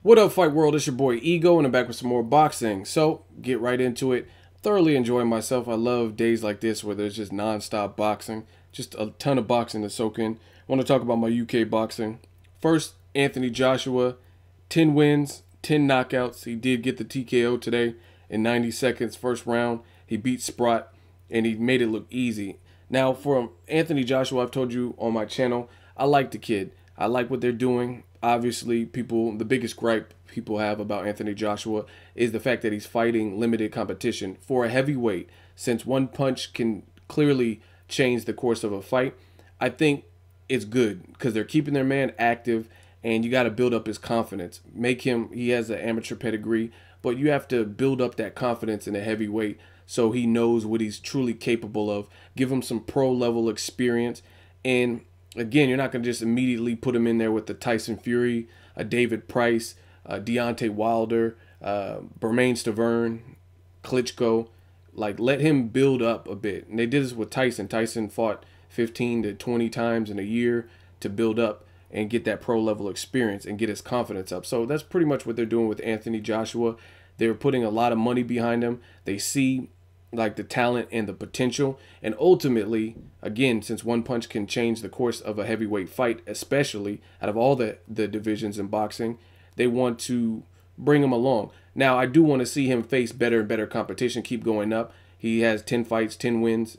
What up, Fight World? It's your boy Ego, and I'm back with some more boxing. So, get right into it. Thoroughly enjoying myself. I love days like this where there's just non-stop boxing. Just a ton of boxing to soak in. I want to talk about my UK boxing. First, Anthony Joshua, 10 wins, 10 knockouts. He did get the TKO today in 90 seconds, first round. He beat Sprott, and he made it look easy. Now, for Anthony Joshua, I've told you on my channel, I like the kid. I like what they're doing. Obviously, the biggest gripe people have about Anthony Joshua is the fact that he's fighting limited competition for a heavyweight. Since one punch can clearly change the course of a fight, I think it's good because they're keeping their man active, and you got to build up his confidence. He has an amateur pedigree, but you have to build up that confidence in a heavyweight so he knows what he's truly capable of. Give him some pro level experience. And again, you're not going to just immediately put him in there with the Tyson Fury, a David Price, Deontay Wilder, Bermane Stiverne, Klitschko. Like, let him build up a bit. And they did this with Tyson. Tyson fought 15 to 20 times in a year to build up and get that pro level experience and get his confidence up. So that's pretty much what they're doing with Anthony Joshua. They're putting a lot of money behind him. They see like the talent and the potential, and ultimately, again, since one punch can change the course of a heavyweight fight, especially out of all the divisions in boxing, they want to bring him along. Now, I do want to see him face better and better competition, keep going up. He has 10 fights, 10 wins.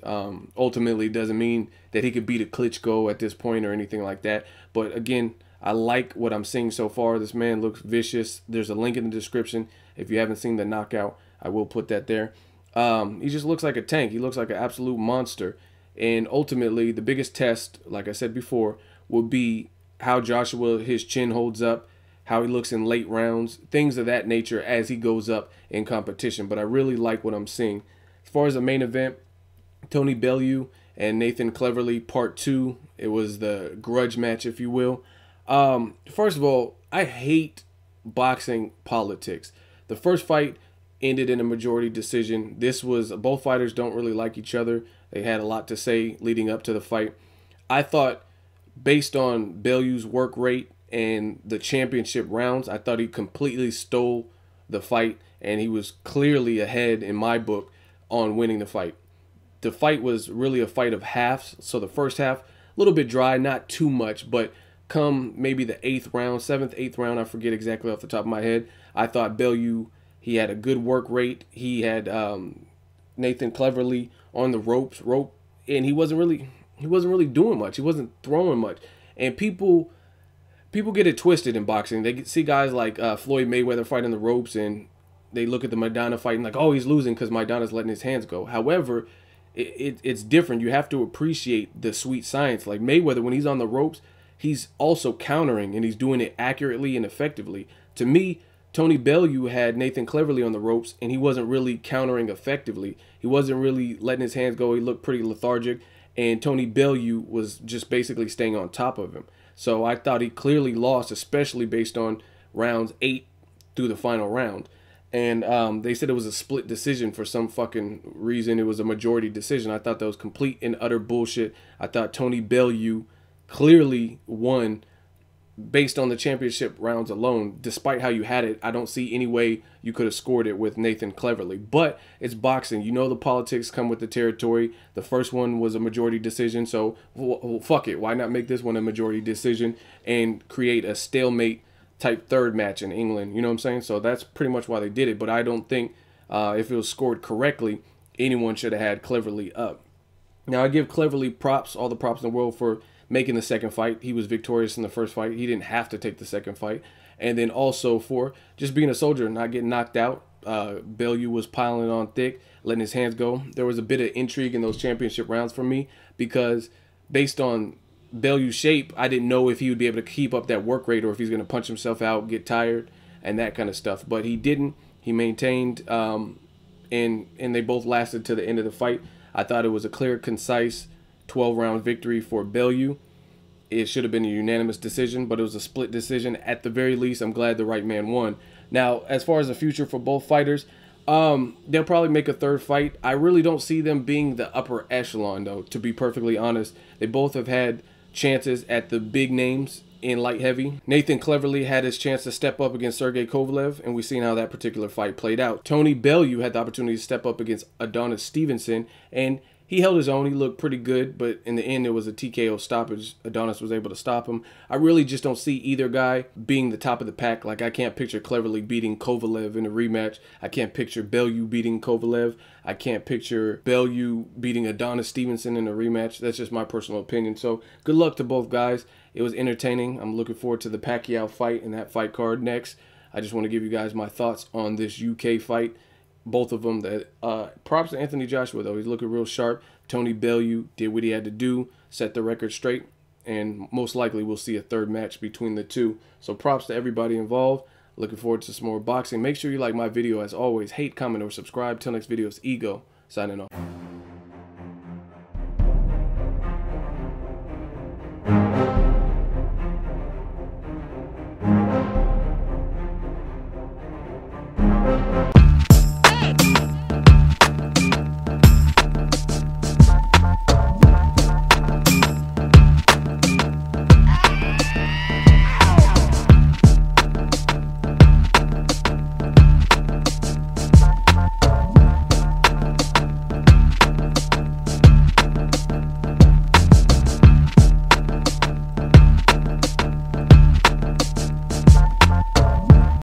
Ultimately, doesn't mean that he could beat a Klitschko at this point or anything like that. But again, I like what I'm seeing so far. This man looks vicious. There's a link in the description. If you haven't seen the knockout, I will put that there. He just looks like a tank. He looks like an absolute monster. And ultimately, the biggest test, like I said before, will be how Joshua, his chin holds up, how he looks in late rounds, things of that nature as he goes up in competition. But I really like what I'm seeing. As far as the main event, Tony Bellew and Nathan Cleverly, part 2. It was the grudge match, if you will. First of all, I hate boxing politics. The first fight ended in a majority decision. Both fighters don't really like each other. They had a lot to say leading up to the fight. I thought, based on Bellew's work rate and the championship rounds, I thought he completely stole the fight, and he was clearly ahead in my book on winning the fight. The fight was really a fight of halves. So the first half, a little bit dry, not too much, but come maybe the 8th round, 7th, 8th round, I forget exactly off the top of my head, I thought Bellew, he had a good work rate. He had Nathan Cleverly on the ropes, and he wasn't really doing much. He wasn't throwing much. And people get it twisted in boxing. They see guys like Floyd Mayweather fighting the ropes, and they look at the Maidana fight and like, oh, he's losing because Maidana's letting his hands go. However, it's different. You have to appreciate the sweet science. Like Mayweather, when he's on the ropes, he's also countering, and he's doing it accurately and effectively. To me, Tony Bellew had Nathan Cleverly on the ropes, and he wasn't really countering effectively. He wasn't really letting his hands go. He looked pretty lethargic, and Tony Bellew was just basically staying on top of him. So I thought he clearly lost, especially based on rounds 8 through the final round. And they said it was a split decision for some fucking reason. It was a majority decision. I thought that was complete and utter bullshit. I thought Tony Bellew clearly won based on the championship rounds alone. Despite how you had it, I don't see any way you could have scored it with Nathan Cleverly. But it's boxing. You know the politics come with the territory. The first one was a majority decision, so fuck it. Why not make this one a majority decision and create a stalemate type third match in England? You know what I'm saying? So that's pretty much why they did it. But I don't think if it was scored correctly, anyone should have had Cleverly up. Now, I give Cleverly props, all the props in the world, for making the second fight. He was victorious in the first fight. He didn't have to take the second fight. And then also for just being a soldier and not getting knocked out. Bellew was piling on thick, letting his hands go. There was a bit of intrigue in those championship rounds for me because based on Bellew's shape, I didn't know if he would be able to keep up that work rate or if he's going to punch himself out, get tired, and that kind of stuff. But he didn't. He maintained, and they both lasted to the end of the fight. I thought it was a clear, concise 12-round victory for Bellew. It should have been a unanimous decision, but it was a split decision. At the very least, I'm glad the right man won. Now, as far as the future for both fighters, they'll probably make a third fight. I really don't see them being the upper echelon, though, to be perfectly honest. They both have had chances at the big names in light heavy. Nathan Cleverly had his chance to step up against Sergey Kovalev, and we've seen how that particular fight played out. Tony Bellew had the opportunity to step up against Adonis Stevenson, and he held his own. He looked pretty good, but in the end, it was a TKO stoppage. Adonis was able to stop him. I really just don't see either guy being the top of the pack. Like, I can't picture Cleverly beating Kovalev in a rematch. I can't picture Bellew beating Kovalev. I can't picture Bellew beating Adonis Stevenson in a rematch. That's just my personal opinion. So, good luck to both guys. It was entertaining. I'm looking forward to the Pacquiao fight and that fight card next. I just want to give you guys my thoughts on this UK fight. Both of them. Props to Anthony Joshua, though. He's looking real sharp. Tony Bellew did what he had to do, set the record straight, and most likely we'll see a third match between the two. So props to everybody involved. Looking forward to some more boxing. Make sure you like my video as always. Hate, comment, or subscribe. Till next video, it's Ego signing off.